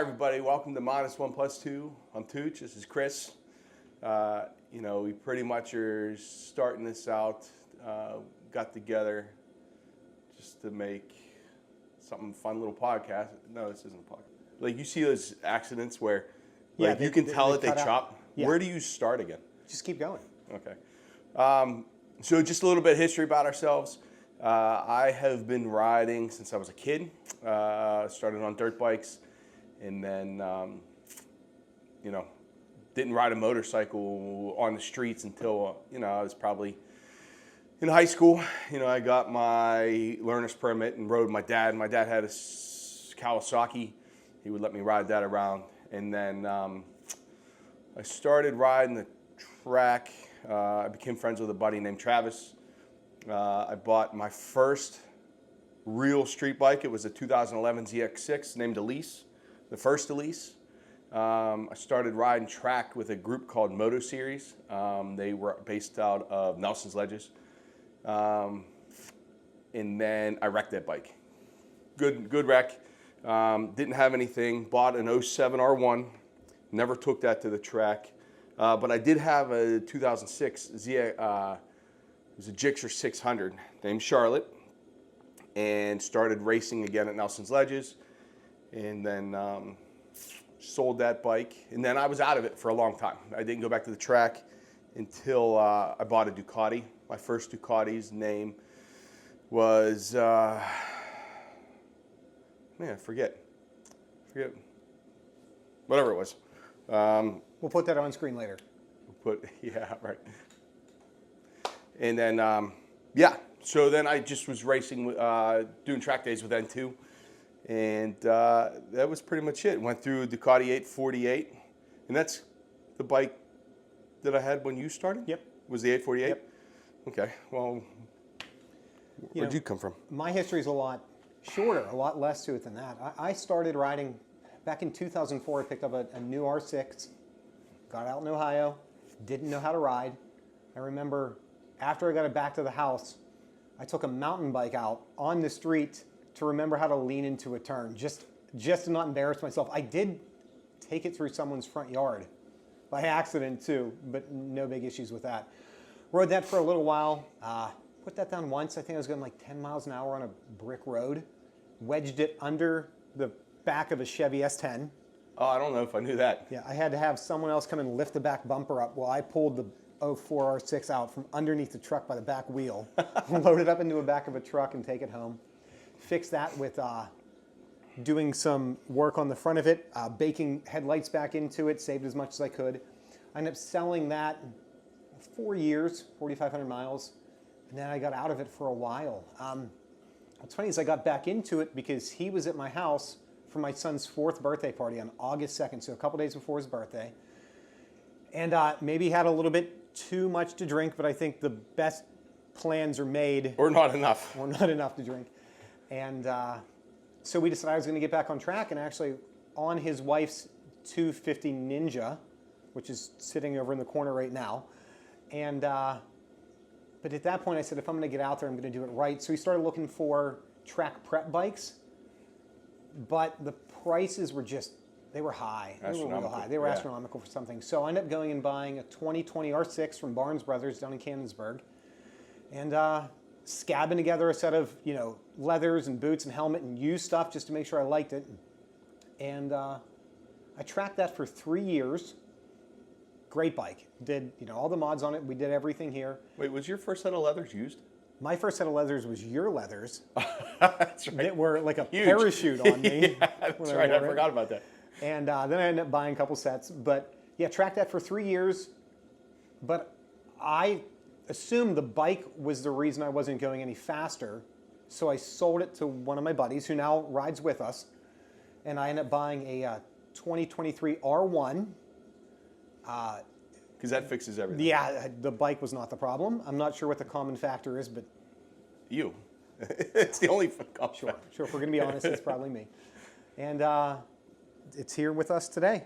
everybody. Welcome to Minus One Plus Two. I'm Tooch. This is Chris. We pretty much are starting this out. Got together just to make something fun, little podcast. No, this isn't a podcast. Like you see those accidents where, you can tell that they chop. Yeah. Where do you start again? Just keep going. Okay. So just a little bit of history about ourselves. I have been riding since I was a kid. Started on dirt bikes, and then, didn't ride a motorcycle on the streets until, I was probably in high school. I got my learner's permit and rode my dad. My dad had a Kawasaki. He would let me ride that around. And then I started riding the track. I became friends with a buddy named Travis. I bought my first real street bike. It was a 2011 ZX6 named Elise, the first Elise. I started riding track with a group called Moto Series. They were based out of Nelson's Ledges. And then I wrecked that bike. Good wreck. Didn't have anything. Bought an 07 R1. Never took that to the track. But I did have a 2006 it was a Gixxer 600 named Charlotte, and started racing again at Nelson's Ledges, and then sold that bike, and then I was out of it for a long time. I didn't go back to the track until I bought a Ducati. My first Ducati's name was, I forget, whatever it was. We'll put that on screen later. Yeah, right. And then, so then I just was racing, doing track days with N2. And that was pretty much it. Went through Ducati 848. And that's the bike that I had when you started? Yep. Was the 848? Yep. Okay. Well, where'd you come from? My history is a lot shorter, a lot less to it than that. I started riding back in 2004. I picked up a new R6, got out in Ohio, didn't know how to ride. I remember after I got it back to the house, I took a mountain bike out on the street to remember how to lean into a turn, just to not embarrass myself. I did take it through someone's front yard by accident too, but no big issues with that. Rode that for a little while, put that down once. I think I was going like 10 miles an hour on a brick road, wedged it under the back of a Chevy S10. Oh, I don't know if I knew that. Yeah, I had to have someone else come and lift the back bumper up while I pulled the 04 R6 out from underneath the truck by the back wheel, load it up into the back of a truck and take it home. Fix that with doing some work on the front of it, baking headlights back into it, saved as much as I could. I ended up selling that 4 years, 4,500 miles, and then I got out of it for a while. What's funny is I got back into it because he was at my house for my son's 4th birthday party on August 2nd, so a couple days before his birthday. And maybe had a little bit too much to drink, but I think the best plans are made. Or not enough. Or not enough to drink. And so we decided I was going to get back on track, and actually on his wife's 250 Ninja, which is sitting over in the corner right now. And but at that point I said, if I'm going to get out there, I'm going to do it right. So we started looking for track prep bikes, but the prices were they were high. They were real high. They were astronomical for something. So I ended up going and buying a 2020 R6 from Barnes Brothers down in Canonsburg, and scabbing together a set of leathers and boots and helmet and used stuff just to make sure I liked it. And I tracked that for 3 years. Great bike. Did all the mods on it. We did everything here. Wait, was your first set of leathers used? My first set of leathers was your leathers. That's right. That were like a parachute on me. Yeah, that's right. I forgot about that. And then I ended up buying a couple sets. But yeah, tracked that for 3 years. But I assumed the bike was the reason I wasn't going any faster. So I sold it to one of my buddies who now rides with us. And I ended up buying a 2023 R1. Because that fixes everything. Yeah, the bike was not the problem. I'm not sure what the common factor is, but... You. It's the only common factor. Sure, if we're going to be honest, it's probably me. And it's here with us today.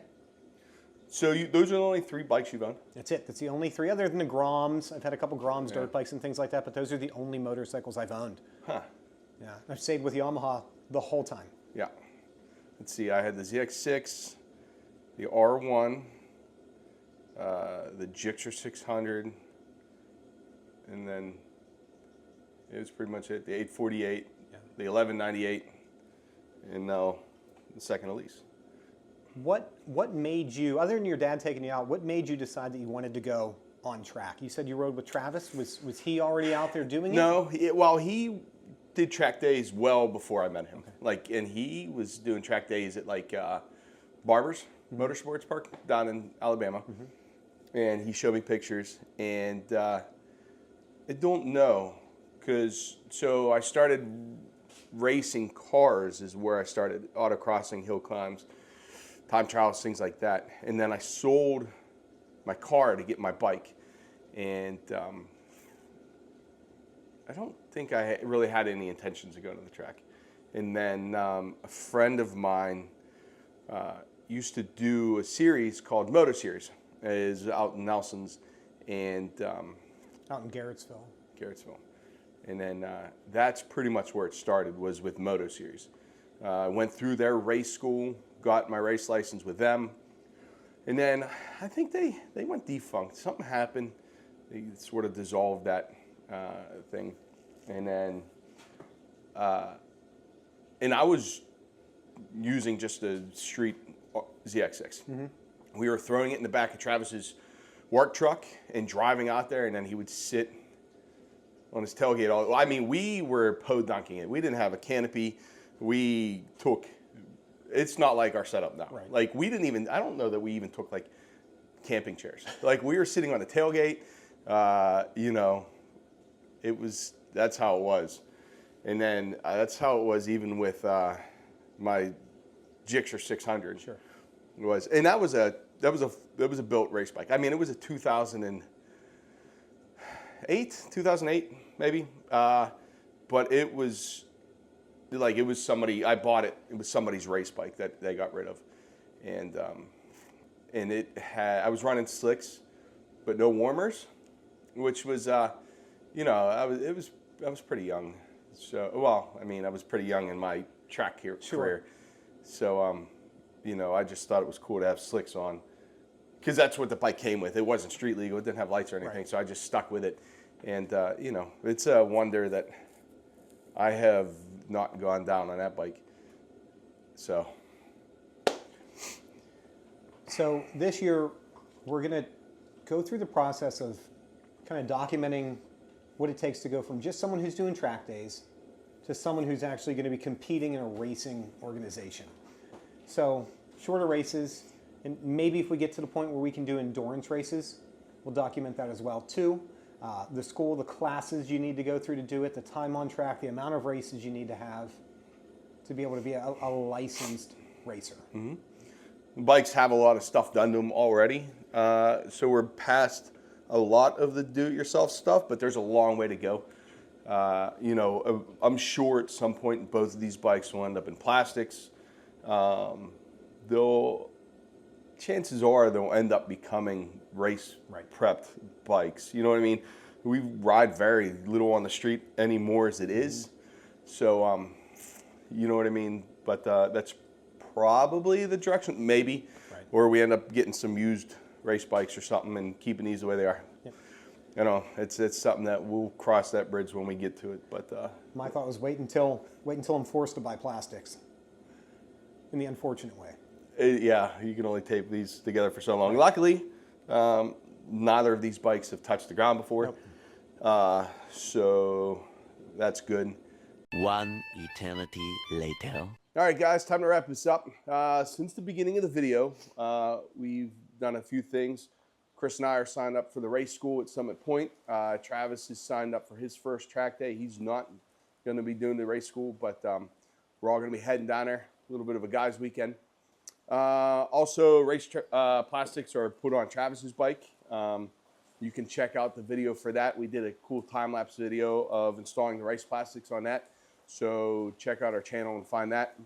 So those are the only 3 bikes you've owned? That's it. That's the only 3, other than the Groms. I've had a couple Groms, dirt bikes and things like that, but those are the only motorcycles I've owned. Huh. Yeah, I've stayed with Yamaha the whole time. Yeah. let's see, I had the ZX6, the R1, the Gixxer 600, and then it was pretty much it. The 848, the 1198, and now the second Elise. What made you, other than your dad taking you out, what made you decide that you wanted to go on track? You said you rode with Travis. Was he already out there doing it? No, well, he did track days well before I met him. Okay. Like, and he was doing track days at like Barber's Motorsports Park down in Alabama, and he showed me pictures. And I don't know, because so I started racing cars is where I started, autocrossing, hill climbs, time trials, things like that. And then I sold my car to get my bike, and I don't think I really had any intentions of going to the track. And then a friend of mine used to do a series called Moto Series. It is out in Nelson's and Out in Garrettsville. And then that's pretty much where it started, was with Moto Series. I went through their race school, got my race license with them. And then I think they went defunct. Something happened. They sort of dissolved that thing. And then, and I was using just a street ZX6. We were throwing it in the back of Travis's work truck and driving out there, and then he would sit on his tailgate. I mean, we were podunking it. We didn't have a canopy. It's not like our setup now. Right. Like, we didn't even, I don't know that we even took like camping chairs. Like, we were sitting on the tailgate, you know, that's how it was. And then that's how it was even with my Gixxer 600. Sure. It was, and that was a built race bike. I mean, it was a 2008 maybe, but it was like, it was somebody, I bought it. It was somebody's race bike that they got rid of, and it had, I was running slicks, but no warmers, which was, you know, I was pretty young. So, well, I mean, I was pretty young in my track career. So, you know, I just thought it was cool to have slicks on, because that's what the bike came with. It wasn't street legal. It didn't have lights or anything. Right. So I just stuck with it. And, you know, it's a wonder that I have not gone down on that bike. So this year, we're going to go through the process of kind of documenting what it takes to go from just someone who's doing track days to someone who's actually going to be competing in a racing organization. So shorter races, and maybe if we get to the point where we can do endurance races, we'll document that as well too. The school, the classes you need to go through to do it, the time on track, the amount of races you need to have to be able to be a licensed racer. Bikes have a lot of stuff done to them already. So we're past a lot of the do-it-yourself stuff, but there's a long way to go. You know, I'm sure at some point both of these bikes will end up in plastics. Chances are they'll end up becoming race prepped bikes. You know what I mean? We ride very little on the street anymore as it is. So, you know what I mean? But that's probably the direction, maybe, or we end up getting some used race bikes or something and keeping these the way they are. Yep. You know, it's something that we'll cross that bridge when we get to it. But my thought was wait until I'm forced to buy plastics. In the unfortunate way. Yeah, you can only tape these together for so long. Luckily, neither of these bikes have touched the ground before, so that's good. One eternity later. All right, guys, time to wrap this up. Since the beginning of the video, we've done a few things. Chris and I are signed up for the race school at Summit Point. Travis is signed up for his first track day. He's not going to be doing the race school, but we're all going to be heading down there. A little bit of a guys' weekend. Also, race plastics are put on Travis's bike. You can check out the video for that. We did a cool time-lapse video of installing the race plastics on that. So check out our channel and find that.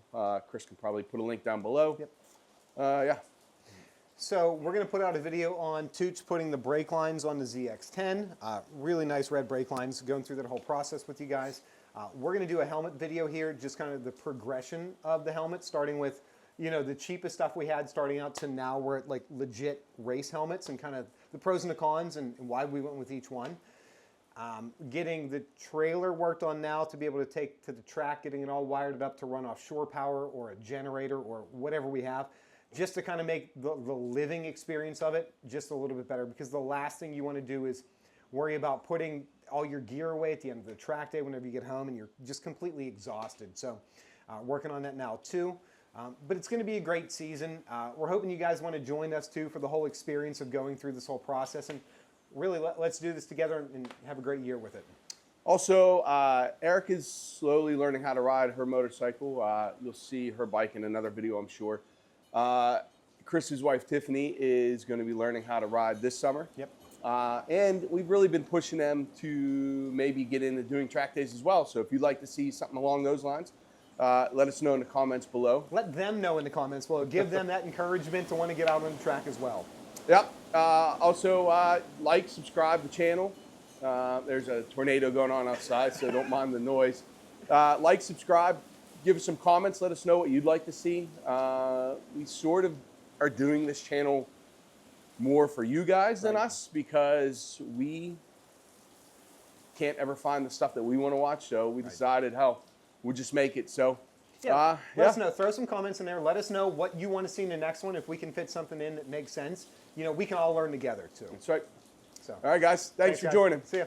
Chris can probably put a link down below. Yep. Yeah. So we're going to put out a video on Toots putting the brake lines on the ZX10. Really nice red brake lines, going through that whole process with you guys. We're going to do a helmet video here, just kind of the progression of the helmet, starting with you know, the cheapest stuff we had starting out to now we're at like legit race helmets and kind of the pros and the cons and why we went with each one. Getting the trailer worked on now to be able to take to the track, getting it all wired up to run off shore power or a generator or whatever we have, just to kind of make the living experience of it just a little bit better, because the last thing you want to do is worry about putting all your gear away at the end of the track day whenever you get home and you're just completely exhausted. So working on that now too. But it's going to be a great season. We're hoping you guys want to join us too for the whole experience of going through this whole process, and really let's do this together and have a great year with it. Also, Erica's slowly learning how to ride her motorcycle. You'll see her bike in another video, I'm sure. Chris's wife, Tiffany, is going to be learning how to ride this summer. Yep. And we've really been pushing them to maybe get into doing track days as well. So if you'd like to see something along those lines, let us know in the comments below. Let them know in the comments below. Give them that encouragement to want to get out on the track as well. Yep. Also, like, subscribe to the channel. There's a tornado going on outside, so don't mind the noise. Like, subscribe, give us some comments. Let us know what you'd like to see. We sort of are doing this channel more for you guys than us, because we can't ever find the stuff that we want to watch. So we decided, hell, we'll just make it. So Yeah. Let us know. Throw some comments in there. Let us know what you want to see in the next one. If we can fit something in that makes sense, you know, we can all learn together too. That's right. So, All right, guys. Thanks for guys. joining. See ya.